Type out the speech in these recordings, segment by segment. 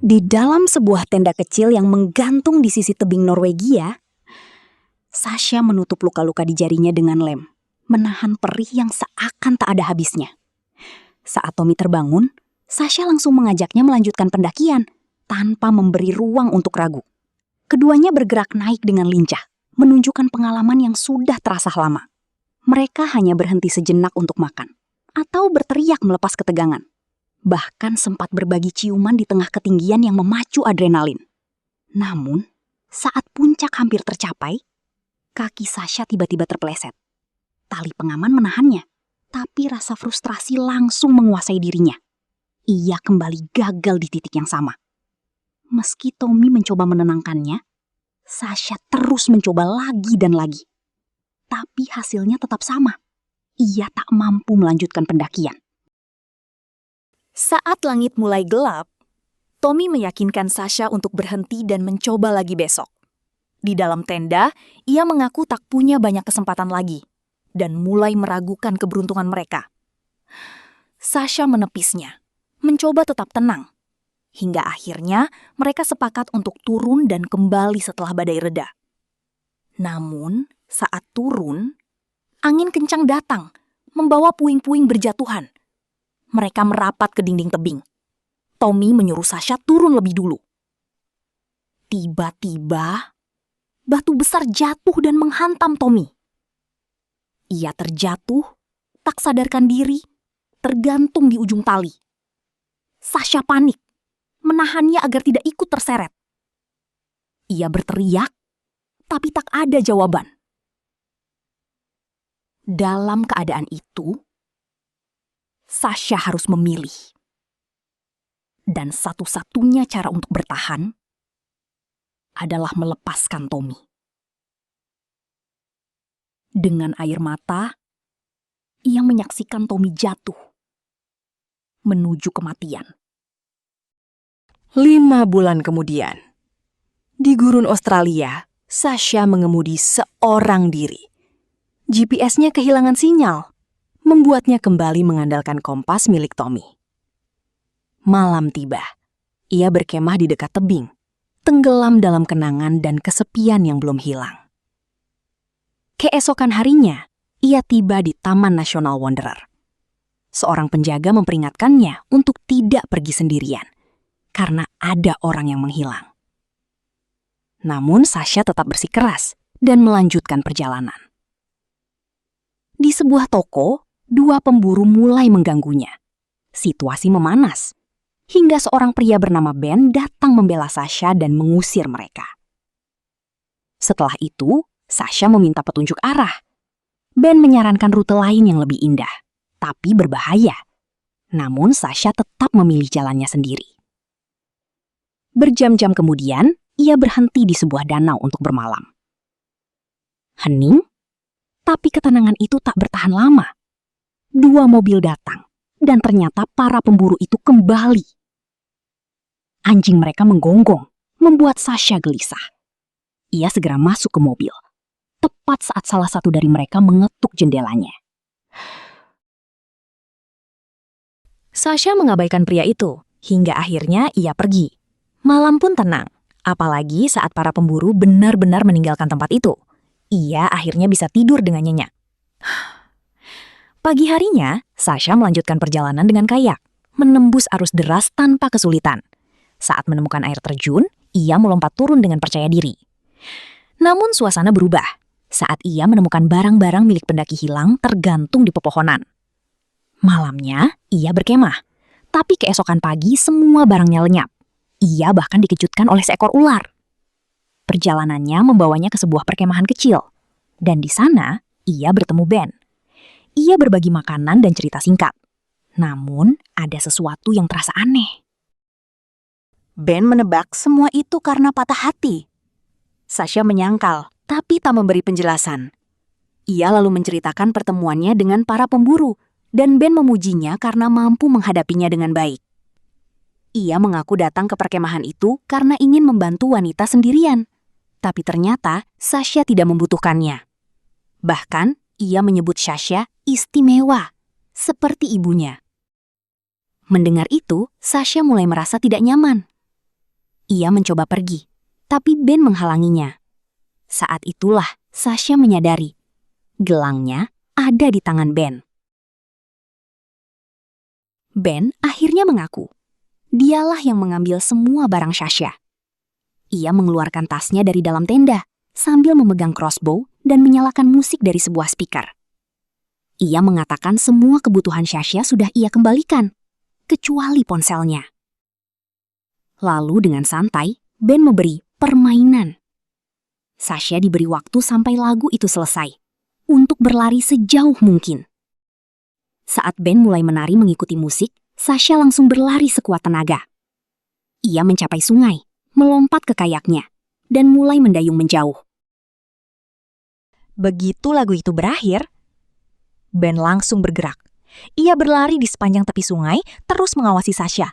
Di dalam sebuah tenda kecil yang menggantung di sisi tebing Norwegia, Sasha menutup luka-luka di jarinya dengan lem, menahan perih yang seakan tak ada habisnya. Saat Tommy terbangun, Sasha langsung mengajaknya melanjutkan pendakian, tanpa memberi ruang untuk ragu. Keduanya bergerak naik dengan lincah, menunjukkan pengalaman yang sudah terasa lama. Mereka hanya berhenti sejenak untuk makan, atau berteriak melepas ketegangan. Bahkan sempat berbagi ciuman di tengah ketinggian yang memacu adrenalin. Namun, saat puncak hampir tercapai, kaki Sasha tiba-tiba terpeleset. Tali pengaman menahannya, tapi rasa frustrasi langsung menguasai dirinya. Ia kembali gagal di titik yang sama. Meski Tommy mencoba menenangkannya, Sasha terus mencoba lagi dan lagi. Tapi hasilnya tetap sama. Ia tak mampu melanjutkan pendakian. Saat langit mulai gelap, Tommy meyakinkan Sasha untuk berhenti dan mencoba lagi besok. Di dalam tenda, ia mengaku tak punya banyak kesempatan lagi dan mulai meragukan keberuntungan mereka. Sasha menepisnya, mencoba tetap tenang, hingga akhirnya mereka sepakat untuk turun dan kembali setelah badai reda. Namun, saat turun, angin kencang datang, membawa puing-puing berjatuhan. Mereka merapat ke dinding tebing. Tommy menyuruh Sasha turun lebih dulu. Tiba-tiba, batu besar jatuh dan menghantam Tommy. Ia terjatuh, tak sadarkan diri, tergantung di ujung tali. Sasha panik, menahannya agar tidak ikut terseret. Ia berteriak, tapi tak ada jawaban. Dalam keadaan itu, Sasha harus memilih. Dan satu-satunya cara untuk bertahan adalah melepaskan Tommy. Dengan air mata, ia menyaksikan Tommy jatuh menuju kematian. 5 bulan kemudian, di gurun Australia, Sasha mengemudi seorang diri. GPS-nya kehilangan sinyal, membuatnya kembali mengandalkan kompas milik Tommy. Malam tiba, ia berkemah di dekat tebing, tenggelam dalam kenangan dan kesepian yang belum hilang. Keesokan harinya, ia tiba di Taman Nasional Wanderer. Seorang penjaga memperingatkannya untuk tidak pergi sendirian, karena ada orang yang menghilang. Namun Sasha tetap bersikeras dan melanjutkan perjalanan. Di sebuah toko, 2 pemburu mulai mengganggunya. Situasi memanas, hingga seorang pria bernama Ben datang membela Sasha dan mengusir mereka. Setelah itu, Sasha meminta petunjuk arah. Ben menyarankan rute lain yang lebih indah, tapi berbahaya. Namun Sasha tetap memilih jalannya sendiri. Berjam-jam kemudian, ia berhenti di sebuah danau untuk bermalam. Hening, tapi ketenangan itu tak bertahan lama. 2 mobil datang, dan ternyata para pemburu itu kembali. Anjing mereka menggonggong, membuat Sasha gelisah. Ia segera masuk ke mobil, tepat saat salah satu dari mereka mengetuk jendelanya. Sasha mengabaikan pria itu, hingga akhirnya ia pergi. Malam pun tenang, apalagi saat para pemburu benar-benar meninggalkan tempat itu. Ia akhirnya bisa tidur dengan nyenyak. Pagi harinya, Sasha melanjutkan perjalanan dengan kayak, menembus arus deras tanpa kesulitan. Saat menemukan air terjun, ia melompat turun dengan percaya diri. Namun suasana berubah saat ia menemukan barang-barang milik pendaki hilang tergantung di pepohonan. Malamnya, ia berkemah, tapi keesokan pagi semua barangnya lenyap. Ia bahkan dikejutkan oleh seekor ular. Perjalanannya membawanya ke sebuah perkemahan kecil, dan di sana ia bertemu Ben. Ia berbagi makanan dan cerita singkat. Namun, ada sesuatu yang terasa aneh. Ben menebak semua itu karena patah hati. Sasha menyangkal, tapi tak memberi penjelasan. Ia lalu menceritakan pertemuannya dengan para pemburu, dan Ben memujinya karena mampu menghadapinya dengan baik. Ia mengaku datang ke perkemahan itu karena ingin membantu wanita sendirian. Tapi ternyata Sasha tidak membutuhkannya. Bahkan, ia menyebut Sasha istimewa, seperti ibunya. Mendengar itu, Sasha mulai merasa tidak nyaman. Ia mencoba pergi, tapi Ben menghalanginya. Saat itulah Sasha menyadari, gelangnya ada di tangan Ben. Ben akhirnya mengaku, dialah yang mengambil semua barang Sasha. Ia mengeluarkan tasnya dari dalam tenda, sambil memegang crossbow dan menyalakan musik dari sebuah speaker. Ia mengatakan semua kebutuhan Sasha sudah ia kembalikan, kecuali ponselnya. Lalu dengan santai, Ben memberi permainan. Sasha diberi waktu sampai lagu itu selesai, untuk berlari sejauh mungkin. Saat Ben mulai menari mengikuti musik, Sasha langsung berlari sekuat tenaga. Ia mencapai sungai, melompat ke kayaknya, dan mulai mendayung menjauh. Begitu lagu itu berakhir, Ben langsung bergerak. Ia berlari di sepanjang tepi sungai, terus mengawasi Sasha.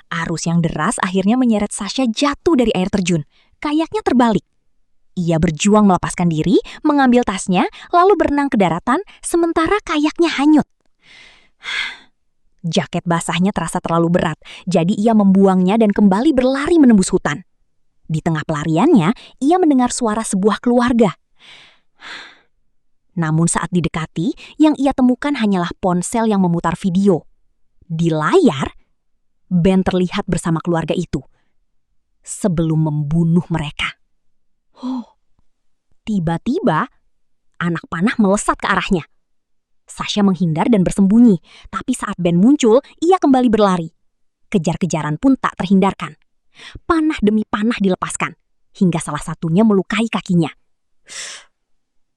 Arus yang deras akhirnya menyeret Sasha jatuh dari air terjun. Kayaknya terbalik. Ia berjuang melepaskan diri, mengambil tasnya, lalu berenang ke daratan, sementara kayaknya hanyut. Jaket basahnya terasa terlalu berat, jadi ia membuangnya dan kembali berlari menembus hutan. Di tengah pelariannya, ia mendengar suara sebuah keluarga. Namun saat didekati, yang ia temukan hanyalah ponsel yang memutar video. Di layar, Ben terlihat bersama keluarga itu sebelum membunuh mereka. Tiba-tiba, anak panah melesat ke arahnya. Sasha menghindar dan bersembunyi, tapi saat Ben muncul, ia kembali berlari. Kejar-kejaran pun tak terhindarkan. Panah demi panah dilepaskan, hingga salah satunya melukai kakinya.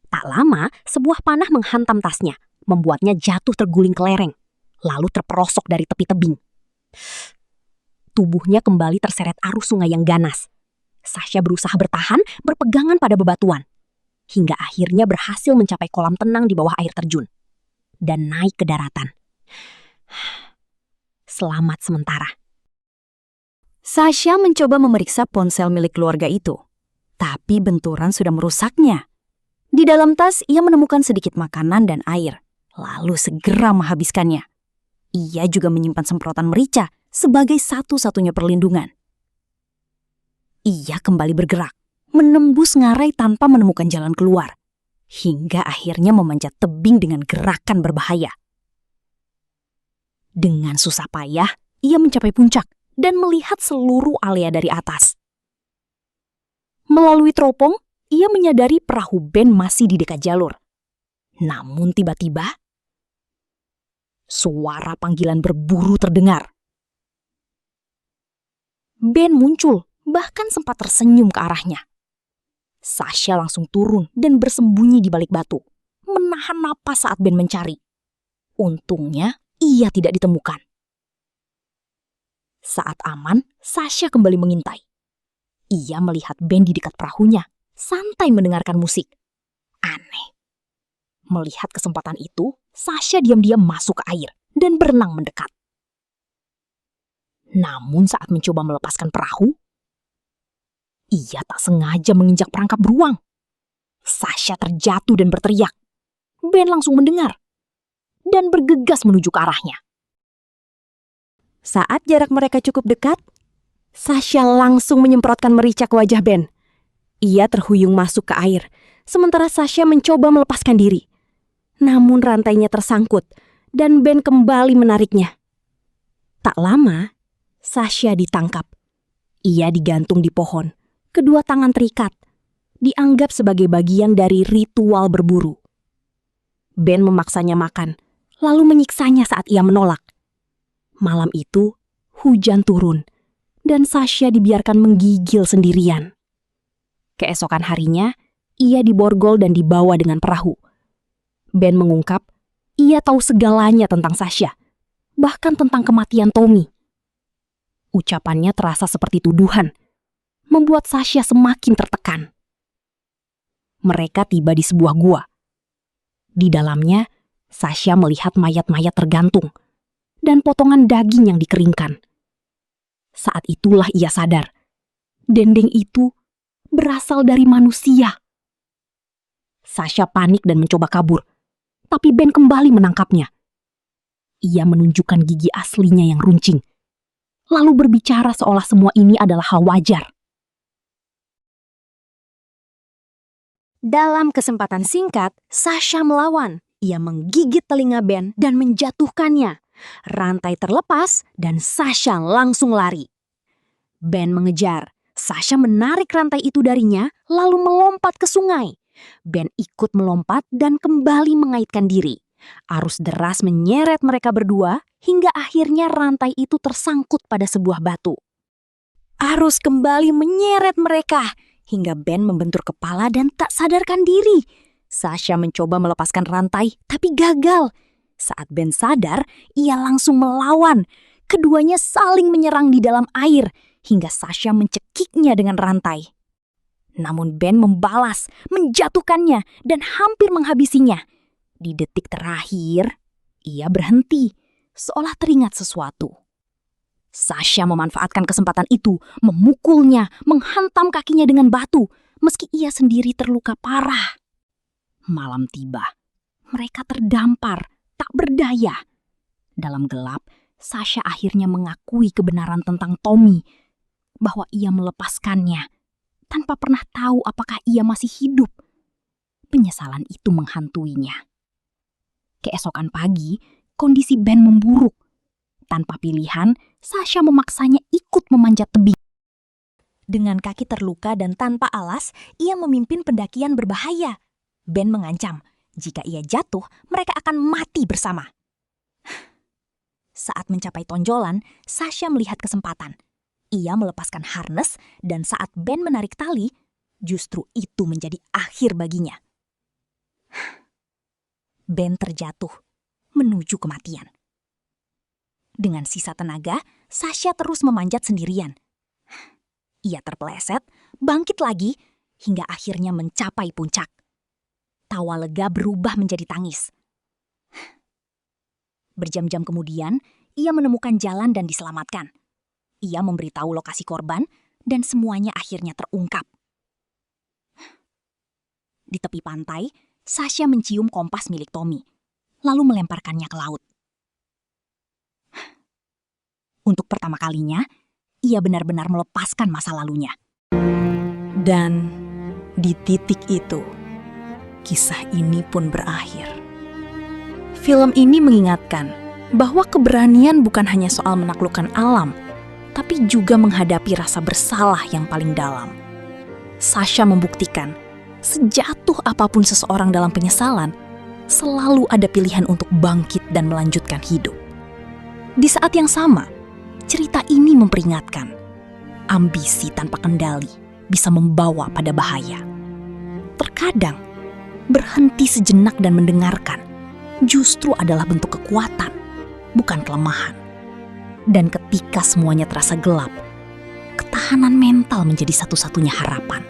Tak lama, sebuah panah menghantam tasnya, membuatnya jatuh terguling ke lereng, lalu terperosok dari tepi tebing. Tubuhnya kembali terseret arus sungai yang ganas. Sasha berusaha bertahan, berpegangan pada bebatuan, hingga akhirnya berhasil mencapai kolam tenang di bawah air terjun, dan naik ke daratan. Selamat sementara. Sasha mencoba memeriksa ponsel milik keluarga itu, tapi benturan sudah merusaknya. Di dalam tas, ia menemukan sedikit makanan dan air, lalu segera menghabiskannya. Ia juga menyimpan semprotan merica sebagai satu-satunya perlindungan. Ia kembali bergerak, menembus ngarai tanpa menemukan jalan keluar, hingga akhirnya memanjat tebing dengan gerakan berbahaya. Dengan susah payah, ia mencapai puncak dan melihat seluruh area dari atas. Melalui teropong, ia menyadari perahu Ben masih di dekat jalur. Namun tiba-tiba, suara panggilan berburu terdengar. Ben muncul, bahkan sempat tersenyum ke arahnya. Sasha langsung turun dan bersembunyi di balik batu, menahan napas saat Ben mencari. Untungnya, ia tidak ditemukan. Saat aman, Sasha kembali mengintai. Ia melihat Ben di dekat perahunya, santai mendengarkan musik. Aneh. Melihat kesempatan itu, Sasha diam-diam masuk ke air dan berenang mendekat. Namun saat mencoba melepaskan perahu, ia tak sengaja menginjak perangkap beruang. Sasha terjatuh dan berteriak. Ben langsung mendengar dan bergegas menuju ke arahnya. Saat jarak mereka cukup dekat, Sasha langsung menyemprotkan merica ke wajah Ben. Ia terhuyung masuk ke air, sementara Sasha mencoba melepaskan diri. Namun rantainya tersangkut, dan Ben kembali menariknya. Tak lama, Sasha ditangkap. Ia digantung di pohon, kedua tangan terikat, dianggap sebagai bagian dari ritual berburu. Ben memaksanya makan, lalu menyiksanya saat ia menolak. Malam itu, hujan turun, dan Sasha dibiarkan menggigil sendirian. Keesokan harinya, ia diborgol dan dibawa dengan perahu. Ben mengungkap, ia tahu segalanya tentang Sasha, bahkan tentang kematian Tommy. Ucapannya terasa seperti tuduhan, membuat Sasha semakin tertekan. Mereka tiba di sebuah gua. Di dalamnya, Sasha melihat mayat-mayat tergantung dan potongan daging yang dikeringkan. Saat itulah ia sadar, dendeng itu berasal dari manusia. Sasha panik dan mencoba kabur, tapi Ben kembali menangkapnya. Ia menunjukkan gigi aslinya yang runcing. lalu berbicara seolah semua ini adalah hal wajar. Dalam kesempatan singkat, Sasha melawan. Ia menggigit telinga Ben dan menjatuhkannya. Rantai terlepas dan Sasha langsung lari. Ben mengejar. Sasha menarik rantai itu darinya, lalu melompat ke sungai. Ben ikut melompat dan kembali mengaitkan diri. Arus deras menyeret mereka berdua hingga akhirnya rantai itu tersangkut pada sebuah batu. Arus kembali menyeret mereka hingga Ben membentur kepala dan tak sadarkan diri. Sasha mencoba melepaskan rantai tapi gagal. Saat Ben sadar, ia langsung melawan. Keduanya saling menyerang di dalam air hingga Sasha mencekiknya dengan rantai. Namun Ben membalas, menjatuhkannya dan hampir menghabisinya. Di detik terakhir, ia berhenti, seolah teringat sesuatu. Sasha memanfaatkan kesempatan itu, memukulnya, menghantam kakinya dengan batu, meski ia sendiri terluka parah. Malam tiba, mereka terdampar, tak berdaya. Dalam gelap, Sasha akhirnya mengakui kebenaran tentang Tommy, bahwa ia melepaskannya, tanpa pernah tahu apakah ia masih hidup. Penyesalan itu menghantuinya. Keesokan pagi, kondisi Ben memburuk. Tanpa pilihan, Sasha memaksanya ikut memanjat tebing. Dengan kaki terluka dan tanpa alas, ia memimpin pendakian berbahaya. Ben mengancam, jika ia jatuh, mereka akan mati bersama. Saat mencapai tonjolan, Sasha melihat kesempatan. Ia melepaskan harness dan saat Ben menarik tali, justru itu menjadi akhir baginya. Ben terjatuh, menuju kematian. Dengan sisa tenaga, Sasha terus memanjat sendirian. Ia terpeleset, bangkit lagi, hingga akhirnya mencapai puncak. Tawa lega berubah menjadi tangis. Berjam-jam kemudian, ia menemukan jalan dan diselamatkan. Ia memberitahu lokasi korban dan semuanya akhirnya terungkap. Di tepi pantai, Sasha mencium kompas milik Tommy, lalu melemparkannya ke laut. Untuk pertama kalinya, ia benar-benar melepaskan masa lalunya. Dan di titik itu, kisah ini pun berakhir. Film ini mengingatkan bahwa keberanian bukan hanya soal menaklukkan alam, tapi juga menghadapi rasa bersalah yang paling dalam. Sasha membuktikan, sejatuh apapun seseorang dalam penyesalan, selalu ada pilihan untuk bangkit dan melanjutkan hidup. Di saat yang sama, cerita ini memperingatkan, ambisi tanpa kendali bisa membawa pada bahaya. Terkadang, berhenti sejenak dan mendengarkan justru adalah bentuk kekuatan, bukan kelemahan. Dan ketika semuanya terasa gelap, ketahanan mental menjadi satu-satunya harapan.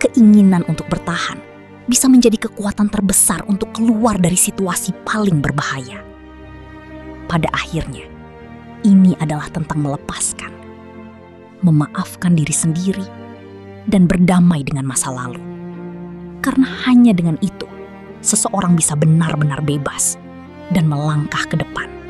Keinginan untuk bertahan bisa menjadi kekuatan terbesar untuk keluar dari situasi paling berbahaya. Pada akhirnya, ini adalah tentang melepaskan, memaafkan diri sendiri, dan berdamai dengan masa lalu. Karena hanya dengan itu, seseorang bisa benar-benar bebas dan melangkah ke depan.